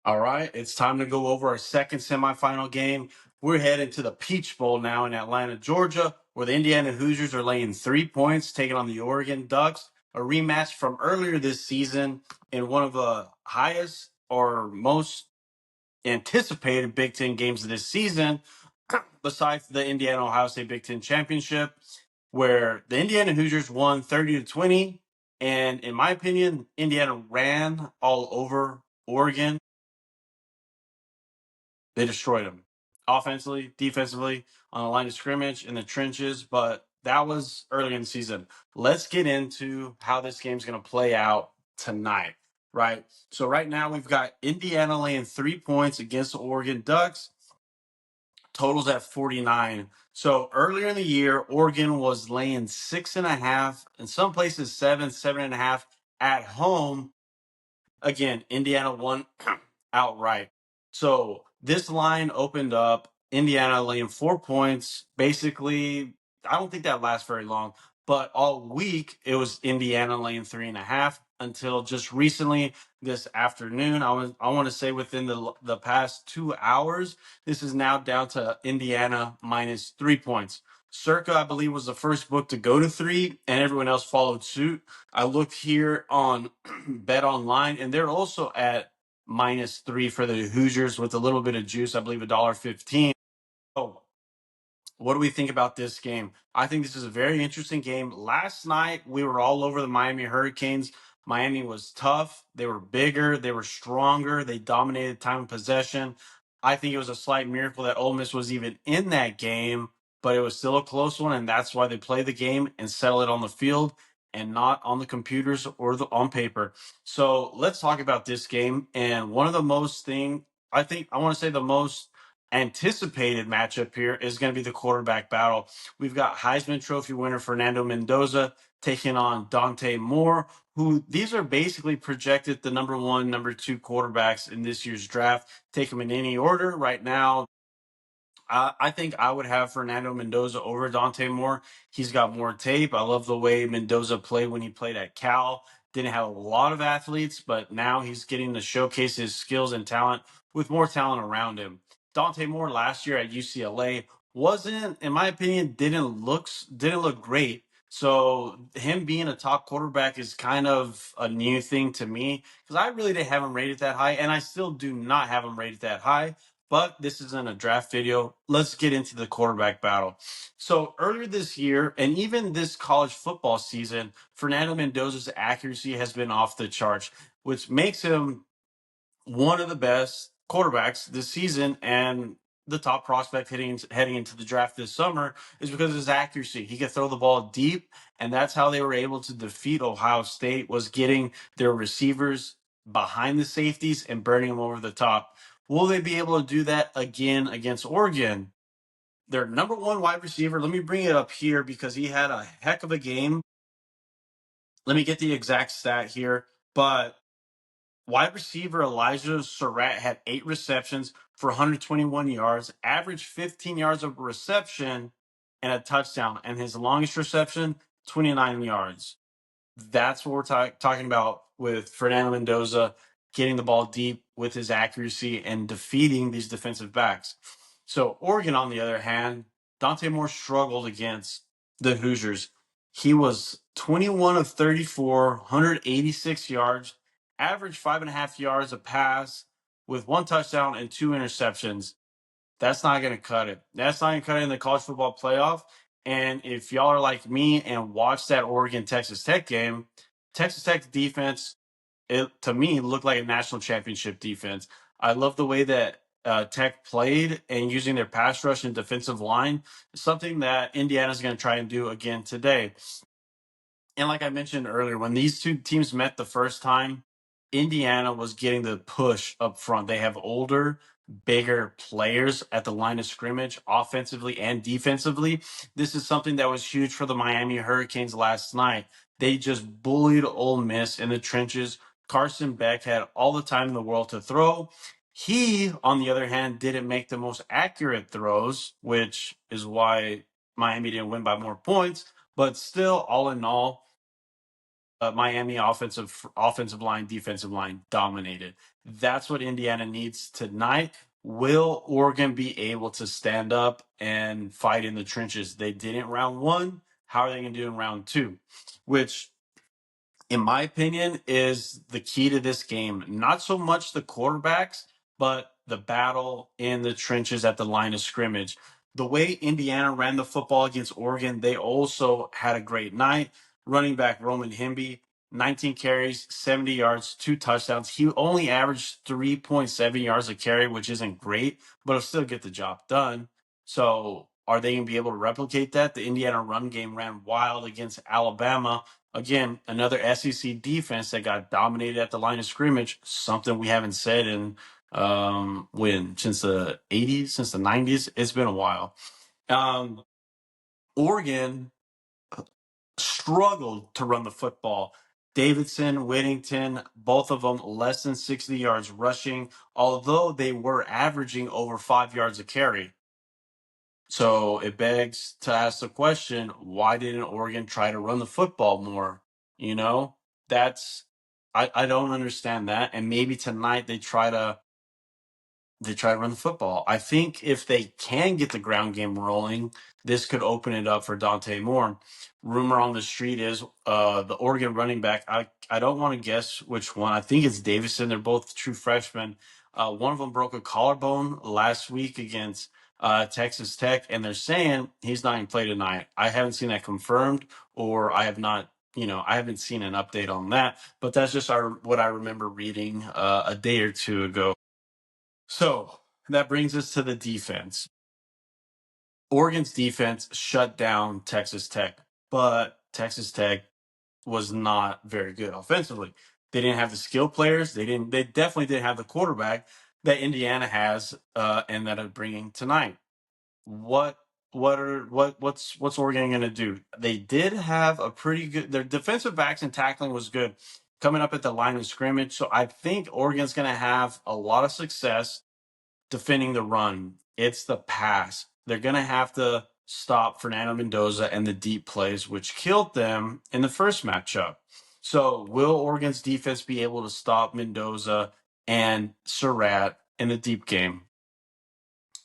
All right, it's time to go over our second semifinal game. We're heading to the Peach Bowl now in Atlanta, Georgia, where the Indiana Hoosiers are laying 3 points, taking on the Oregon Ducks, a rematch from earlier this season in one of the highest or most anticipated Big Ten games of this season, besides the Indiana Ohio State Big Ten Championship, where the Indiana Hoosiers won 30-20. And in my opinion, Indiana ran all over Oregon. They destroyed them offensively, defensively, on the line of scrimmage, in the trenches. But that was early in the season. Let's get into how this game's going to play out tonight, right? So right now we've got Indiana laying 3 points against the Oregon Ducks. Totals at 49. So earlier in the year, Oregon was laying 6.5, in some places 7.5 at home. Again, Indiana won outright. So this line opened up, Indiana laying 4 points. Basically, I don't think that lasts very long, but all week it was Indiana laying 3.5 until just recently this afternoon. I want to say within the past 2 hours, this is now down to Indiana minus 3 points. Circa, I believe, was the first book to go to 3, and everyone else followed suit. I looked here on Bet Online, and they're also at minus 3 for the Hoosiers with a little bit of juice. I believe $1.15. So, what do we think about this game? I think this is a very interesting game. Last night we were all over the Miami Hurricanes. Miami was tough. They were bigger. They were stronger. They dominated time of possession. I think it was a slight miracle that Ole Miss was even in that game, but it was still a close one, and that's why they play the game and settle it on the field and not on the computers or on paper. So let's talk about this game. And one of the most I want to say the most anticipated matchup here is going to be the quarterback battle. We've got Heisman Trophy winner Fernando Mendoza taking on Dante Moore, who these are basically projected the number one, number two quarterbacks in this year's draft. Take them in any order right now. I think I would have Fernando Mendoza over Dante Moore. He's got more tape. I love the way Mendoza played when he played at Cal. Didn't have a lot of athletes, but now he's getting to showcase his skills and talent with more talent around him. Dante Moore last year at UCLA wasn't, in my opinion, didn't look great. So him being a top quarterback is kind of a new thing to me because I really didn't have him rated that high, and I still do not have him rated that high. But this isn't a draft video. Let's get into the quarterback battle. So earlier this year, and even this college football season, Fernando Mendoza's accuracy has been off the charts, which makes him one of the best quarterbacks this season and the top prospect heading into the draft this summer is because of his accuracy. He could throw the ball deep, and that's how they were able to defeat Ohio State, was getting their receivers behind the safeties and burning them over the top. Will they be able to do that again against Oregon? Their number one wide receiver, let me bring it up here because he had a heck of a game. Let me get the exact stat here, but wide receiver Elijah Surratt had 8 receptions for 121 yards, averaged 15 yards of reception and a touchdown. And his longest reception, 29 yards. That's what we're talking about with Fernando Mendoza getting the ball deep with his accuracy and defeating these defensive backs. So Oregon, on the other hand, Dante Moore struggled against the Hoosiers. He was 21 of 34, 186 yards, averaged 5.5 yards a pass with 1 touchdown and 2 interceptions. That's not going to cut it. That's not going to cut it in the college football playoff. And if y'all are like me and watch that Oregon Texas Tech game, Texas Tech defense, to me, looked like a national championship defense. I love the way that Tech played and using their pass rush and defensive line, something that Indiana's going to try and do again today. And like I mentioned earlier, when these two teams met the first time, Indiana was getting the push up front. They have older, bigger players at the line of scrimmage, offensively and defensively. This is something that was huge for the Miami Hurricanes last night. They just bullied Ole Miss in the trenches. Carson Beck had all the time in the world to throw. He, on the other hand, didn't make the most accurate throws, which is why Miami didn't win by more points. But still, all in all, Miami offensive line, defensive line dominated. That's what Indiana needs tonight. Will Oregon be able to stand up and fight in the trenches? They did in round one. How are they going to do in round two? Which, in my opinion, is the key to this game. Not so much the quarterbacks, but the battle in the trenches at the line of scrimmage. The way Indiana ran the football against Oregon, they also had a great night. Running back Roman Himby, 19 carries, 70 yards, 2 touchdowns. He only averaged 3.7 yards a carry, which isn't great, but it'll still get the job done. So are they going to be able to replicate that? The Indiana run game ran wild against Alabama. Again, another SEC defense that got dominated at the line of scrimmage, something we haven't said in since the 80s, since the 90s. It's been a while. Oregon struggled to run the football. Davidson, Whittington, both of them less than 60 yards rushing, although they were averaging over 5 yards a carry. So it begs to ask the question, why didn't Oregon try to run the football more? You know, that's I don't understand that. And maybe tonight they try to run the football. I think if they can get the ground game rolling, this could open it up for Dante Moore. Rumor on the street is the Oregon running back. I don't want to guess which one. I think it's Davison. They're both true freshmen. One of them broke a collarbone last week against Texas Tech, and they're saying he's not going to play tonight. I haven't seen that confirmed, or I have not. I haven't seen an update on that. But that's just what I remember reading a day or two ago. So that brings us to the defense. Oregon's defense shut down Texas Tech, but Texas Tech was not very good offensively. They didn't have the skill players. They definitely didn't have the quarterback that Indiana has, and that are bringing tonight. What's Oregon going to do? They did have a pretty good. Their defensive backs and tackling was good coming up at the line of scrimmage. So I think Oregon's going to have a lot of success defending the run. It's the pass. They're going to have to stop Fernando Mendoza and the deep plays, which killed them in the first matchup. So will Oregon's defense be able to stop Mendoza and Surratt in the deep game?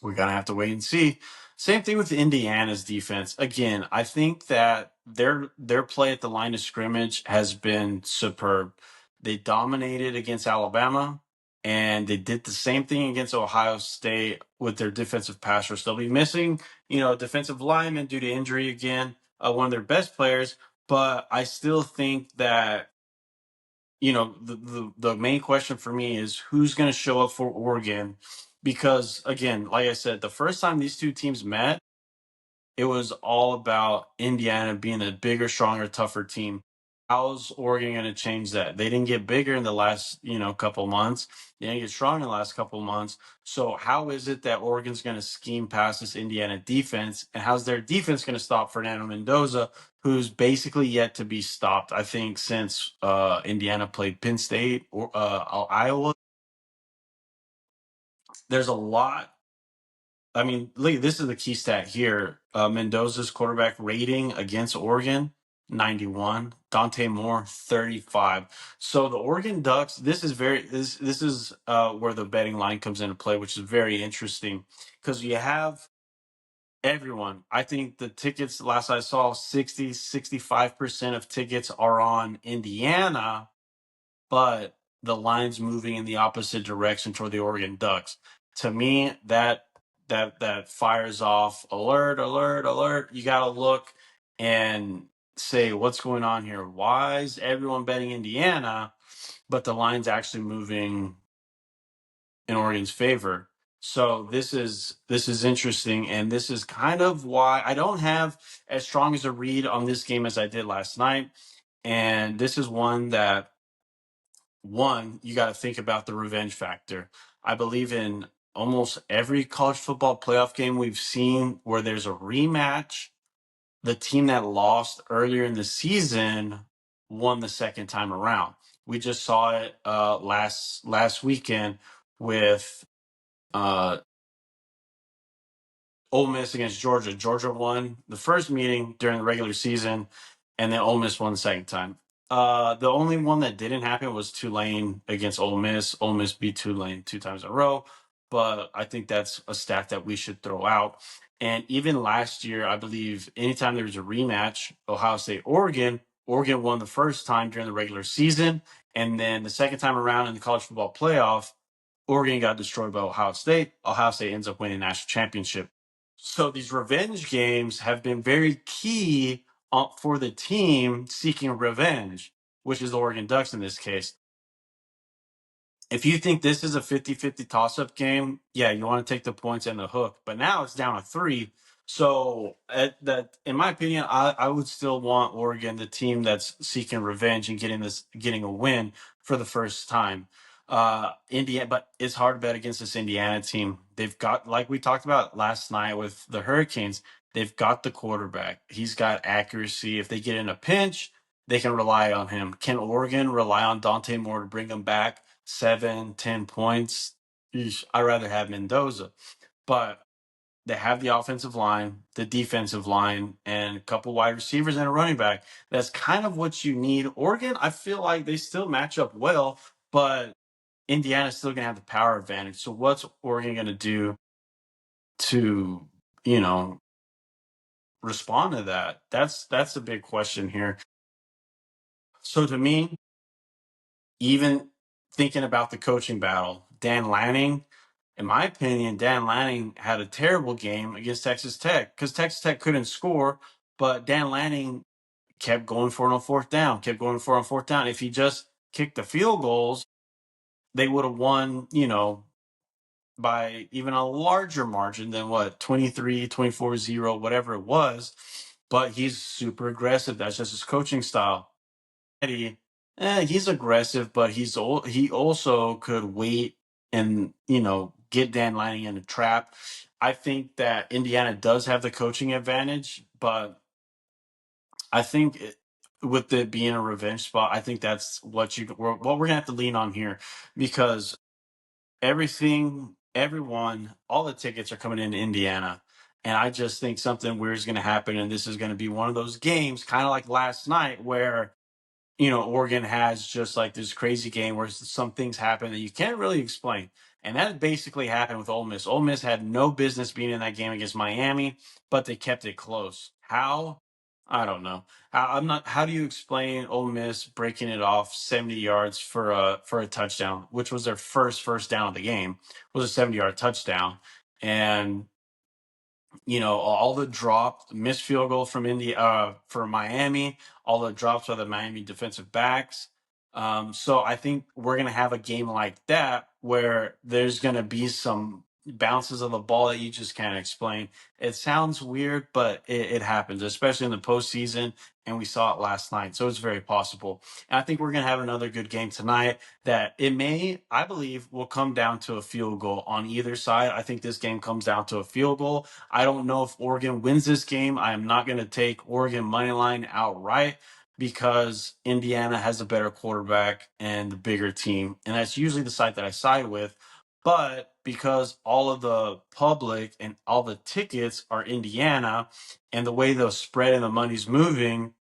We're going to have to wait and see. Same thing with Indiana's defense. Again, I think that their play at the line of scrimmage has been superb. They dominated against Alabama, and they did the same thing against Ohio State with their defensive pass rush. They'll be missing, defensive linemen due to injury again, one of their best players. But I still think that the main question for me is who's going to show up for Oregon, because again, like I said, the first time these two teams met, it was all about Indiana being a bigger, stronger, tougher team. How's Oregon going to change that? They didn't get bigger in the last, couple months. They didn't get strong in the last couple months. So how is it that Oregon's going to scheme past this Indiana defense? And how's their defense going to stop Fernando Mendoza, who's basically yet to be stopped, I think, since Indiana played Penn State or Iowa? There's a lot. I mean, look, this is the key stat here. Mendoza's quarterback rating against Oregon, 91. Dante Moore, 35. So the Oregon Ducks, this is where the betting line comes into play, which is very interesting because you have everyone. I think the tickets, last I saw, 65% of tickets are on Indiana, but the line's moving in the opposite direction toward the Oregon Ducks. To me, that fires off alert, alert, alert. You got to look and say what's going on here. Why is everyone betting Indiana, but the line's actually moving in Oregon's favor? So this is interesting, and this is kind of why I don't have as strong as a read on this game as I did last night. And this is one, you got to think about the revenge factor. I believe in almost every college football playoff game we've seen where there's a rematch, the team that lost earlier in the season won the second time around. We just saw it last weekend with uh, Ole Miss against Georgia. Georgia won the first meeting during the regular season, and then Ole Miss won the second time. The only one that didn't happen was Tulane against Ole Miss. Ole Miss beat Tulane 2 times in a row, but I think that's a stat that we should throw out. And even last year, I believe anytime there was a rematch, Ohio State Oregon, Oregon won the first time during the regular season, and then the second time around in the college football playoff, Oregon got destroyed by Ohio State. Ohio State ends up winning national championship. So these revenge games have been very key for the team seeking revenge, which is the Oregon Ducks in this case. If you think this is a 50-50 toss-up game, yeah, you want to take the points and the hook. But now it's down to 3. So that, in my opinion, I would still want Oregon, the team that's seeking revenge and getting a win for the first time. Indiana, but it's hard to bet against this Indiana team. They've got, like we talked about last night with the Hurricanes, they've got the quarterback. He's got accuracy. If they get in a pinch, they can rely on him. Can Oregon rely on Dante Moore to bring them back 7-10 points? Eesh, I'd rather have Mendoza. But they have the offensive line, the defensive line, and a couple wide receivers and a running back. That's kind of what you need. Oregon, I feel like they still match up well, but Indiana's still going to have the power advantage. So what's Oregon going to do to, you know, respond to that? That's a big question here. So to me, even thinking about the coaching battle, Dan Lanning, in my opinion, Dan Lanning had a terrible game against Texas Tech because Texas Tech couldn't score, but Dan Lanning kept going for it on fourth down, kept going for it on fourth down. If he just kicked the field goals, they would have won, by even a larger margin than what, 23, 24-0, whatever it was. But he's super aggressive. That's just his coaching style. He's aggressive, but he also could wait and get Dan Lanning in a trap. I think that Indiana does have the coaching advantage, but I think with it being a revenge spot, I think that's what we're gonna have to lean on here because everyone, all the tickets are coming into Indiana. And I just think something weird is going to happen. And this is going to be one of those games, kind of like last night, where Oregon has just like this crazy game where some things happen that you can't really explain. And that basically happened with Ole Miss. Ole Miss had no business being in that game against Miami, but they kept it close. How? I don't know. How do you explain Ole Miss breaking it off 70 yards for a touchdown, which was their first down of the game, was a 70-yard touchdown. And all the dropped missed field goal from for Miami, all the drops by the Miami defensive backs. So I think we're gonna have a game like that where there's gonna be some bounces of the ball that you just can't explain. It sounds weird, but it happens, especially in the postseason, and we saw it last night. So it's very possible. And I think we're gonna have another good game tonight that I believe, will come down to a field goal on either side. I think this game comes down to a field goal. I don't know if Oregon wins this game. I am not going to take Oregon money line outright because Indiana has a better quarterback and the bigger team. And that's usually the side that I side with. But because all of the public and all the tickets are Indiana and the way the spread and the money's moving,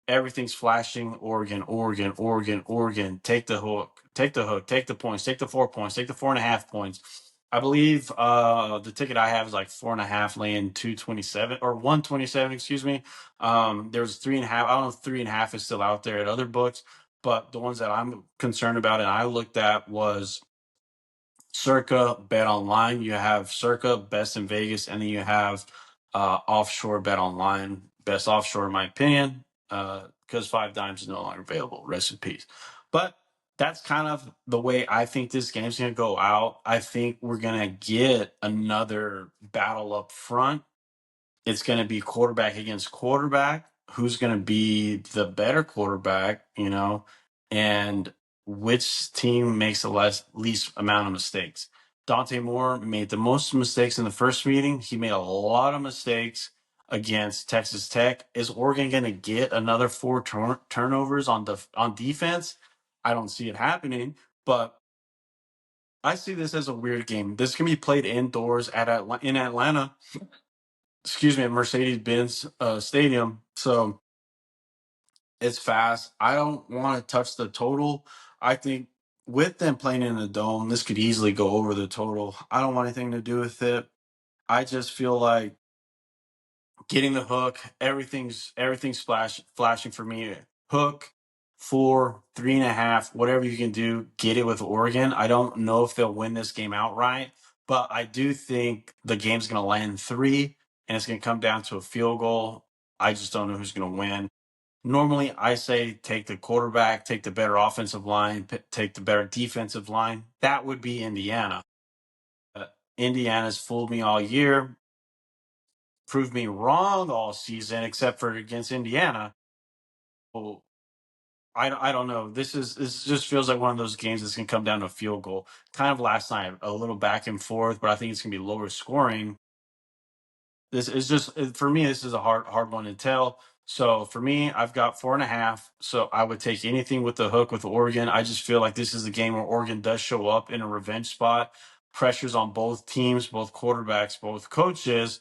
everything's flashing Oregon, Oregon, Oregon, Oregon. Take the hook, take the hook, take the points, take the 4 points, take the 4.5 points. I believe the ticket I have is like 4.5 laying 227 or 127, excuse me. There's 3.5. I don't know if 3.5 is still out there at other books, but the ones that I'm concerned about and I looked at was Circa Bet Online. You have Circa Best in Vegas, and then you have Offshore Bet Online, best offshore in my opinion, because Five Dimes is no longer available. Rest in peace. But that's kind of the way I think this game's going to go out. I think we're going to get another battle up front. It's going to be quarterback against quarterback. Who's going to be the better quarterback, and which team makes the least amount of mistakes. Dante Moore made the most mistakes in the first meeting. He made a lot of mistakes against Texas Tech. Is Oregon going to get another 4 turnovers on defense? I don't see it happening, but I see this as a weird game. This can be played indoors in Atlanta, excuse me, at Mercedes-Benz Stadium. So It's fast. I don't want to touch the total. I think with them playing in the dome, this could easily go over the total. I don't want anything to do with it. I just feel like getting the hook, everything's flashing for me. Hook, 4, 3.5, whatever you can do, get it with Oregon. I don't know if they'll win this game outright, but I do think the game's going to land 3, and it's going to come down to a field goal. I just don't know who's going to win. Normally, I say take the quarterback, take the better offensive line, take the better defensive line. That would be Indiana. Indiana's fooled me all year, proved me wrong all season, except for against Indiana. Well, I don't know. This just feels like one of those games that's gonna come down to a field goal. Kind of last night, a little back and forth, but I think it's gonna be lower scoring. This is just for me. This is a hard one to tell. So for me, I've got 4.5. So I would take anything with the hook with Oregon. I just feel like this is a game where Oregon does show up in a revenge spot. Pressures on both teams, both quarterbacks, both coaches.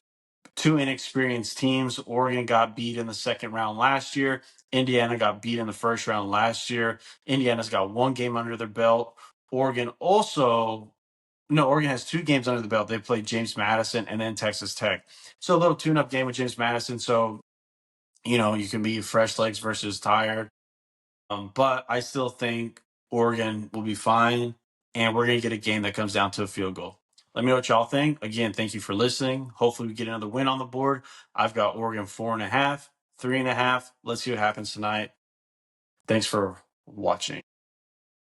Two inexperienced teams. Oregon got beat in the second round last year. Indiana got beat in the first round last year. Indiana's got one game under their belt. Oregon also no, Oregon has 2 games under the belt. They played James Madison and then Texas Tech. So a little tune-up game with James Madison. So, you can be fresh legs versus tired. But I still think Oregon will be fine, and we're going to get a game that comes down to a field goal. Let me know what y'all think. Again, thank you for listening. Hopefully, we get another win on the board. I've got Oregon 4.5, 3.5. Let's see what happens tonight. Thanks for watching.